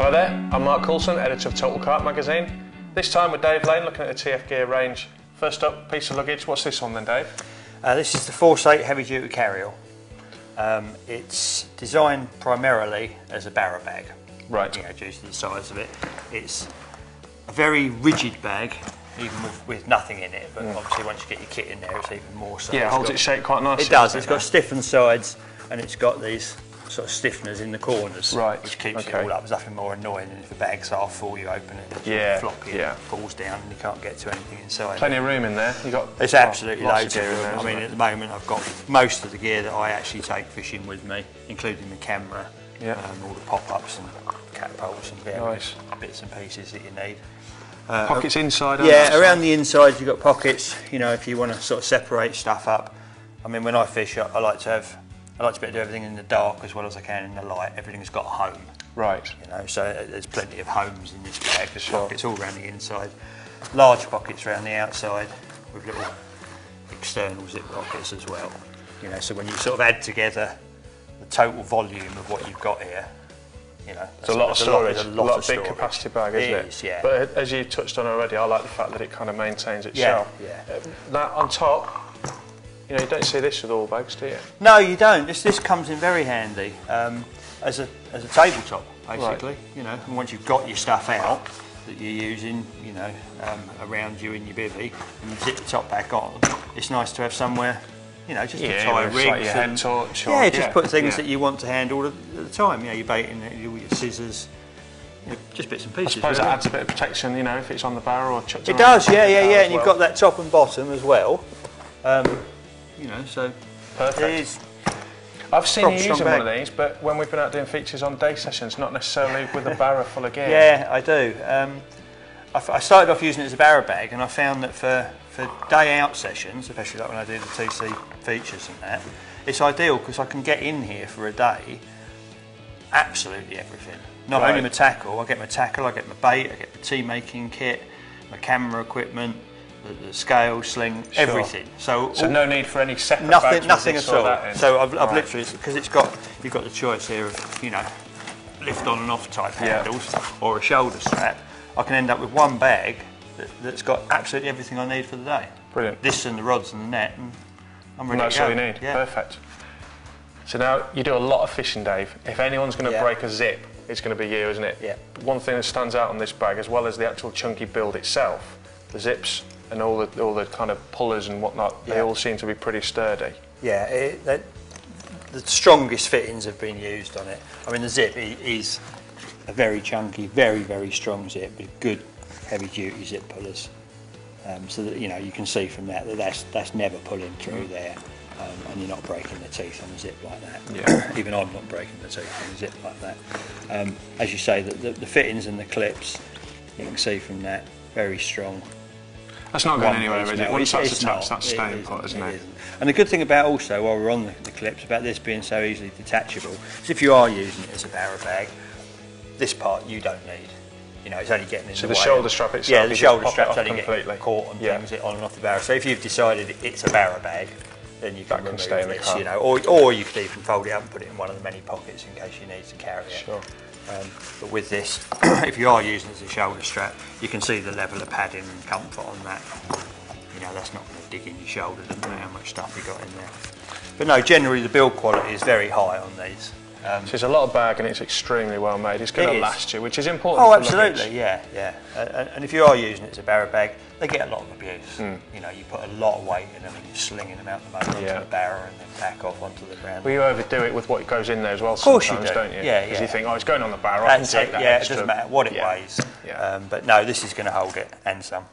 Hi there, I'm Mark Coulson, editor of Total Kart magazine. This time with Dave Lane looking at the TF Gear range. First up, piece of luggage. What's this one then, Dave? This is the Force 8 heavy duty Carryall. It's designed primarily as a barrow bag. Right. You know, due to the size of it. It's a very rigid bag, even with nothing in it, but obviously once you get your kit in there it's even more so. Yeah, it holds its shape quite nicely. It does. It's got stiffened sides and it's got these sort of stiffeners in the corners, right, which keeps it all up. There's nothing more annoying than if the bag's half full, you open it, it's floppy, it falls down and you can't get to anything inside. Plenty of room in there. You got it's absolutely loads of gear in there. I mean, at the moment I've got most of the gear that I actually take fishing with me, including the camera, all the pop-ups and catapults and various bits and pieces that you need. Pockets inside? Yeah, around the inside you've got pockets, you know, if you want to sort of separate stuff up. I mean, when I fish, I like to be able to do everything in the dark as well as I can in the light. Everything's got a home. Right. You know, so there's plenty of homes in this bag. There's pockets all around the inside, large pockets around the outside with little external zip pockets as well. You know, so when you sort of add together the total volume of what you've got here, you know, it's a lot of storage, a lot of big capacity bag, isn't it? It is, yeah. But as you touched on already, I like the fact that it kind of maintains itself. Yeah. Now on top, you know, you don't see this with all bags, do you? No, you don't. This comes in very handy as a tabletop, basically. Right. You know, and once you've got your stuff out that you're using, you know, around you in your bivvy, and you zip the top back on, it's nice to have somewhere, you know, just to tie rigs like your head torch. Just put things that you want to handle all the time. You know, your baiting, your scissors. You know, just bits and pieces. I suppose that adds a bit of protection, you know, if it's on the barrel or chucked. It does, yeah, and you've got that top and bottom as well. You know, so perfect. It is. I've seen you using one of these, but when we've been out doing features on day sessions, not necessarily with a barrow full of gear. Yeah, I do. I started off using it as a barrow bag, and I found that for day out sessions, especially like when I do the TC features and that, it's ideal because I can get in here for a day absolutely everything. Not only my tackle, I get my bait, I get my tea making kit, my camera equipment, the scale, sling, everything. So no need for any separate nothing at all. So I've literally, because you've got the choice here of, you know, lift on and off type handles or a shoulder strap. I can end up with one bag that's got absolutely everything I need for the day. Brilliant. This and the rods and the net, and I'm ready to go. That's all you need. Yeah. Perfect. So now you do a lot of fishing, Dave. If anyone's going to break a zip, it's going to be you, isn't it? Yeah. One thing that stands out on this bag, as well as the actual chunky build itself, the zips and all the kind of pullers and whatnot, they all seem to be pretty sturdy. Yeah, the strongest fittings have been used on it. I mean, the zip is a very chunky, very, very strong zip with good heavy duty zip pullers. So that, you know, you can see from that's never pulling through there, and you're not breaking the teeth on a zip like that. Yeah. Even I'm not breaking the teeth on a zip like that. As you say, the fittings and the clips, you can see from that, very strong. That's not going anywhere, is it? Once that's attached, that's staying put, isn't it? And the good thing about also, while we're on the clips, about this being so easily detachable, is if you are using it as a barrow bag, this part you don't need. You know, it's only getting in the way. So the shoulder strap itself, yeah, the shoulder strap's only getting caught on things on and off the barrow. So if you've decided it's a barrow bag, then you can remove stay in the car. You know, or you could even fold it up and put it in one of the many pockets in case you need to carry it. Sure. But with this, if you are using it as a shoulder strap, you can see the level of padding and comfort on that. You know, that's not going to dig in your shoulder, doesn't matter how much stuff you got in there. But no, generally the build quality is very high on these. So it's a lot of bag and it's extremely well made. It's going to last you, which is important. Oh, absolutely, yeah. And if you are using it as a barrow bag, they get a lot of abuse. You know, you put a lot of weight in them and you're slinging them out the motor onto the barrow and then back off onto the ground. Well, you overdo it with what goes in there as well. Of course sometimes, you do. don't you? Yeah, because you think, oh, it's going on the barrow. I can take that extra. It doesn't matter what it weighs. But no, this is going to hold it and some.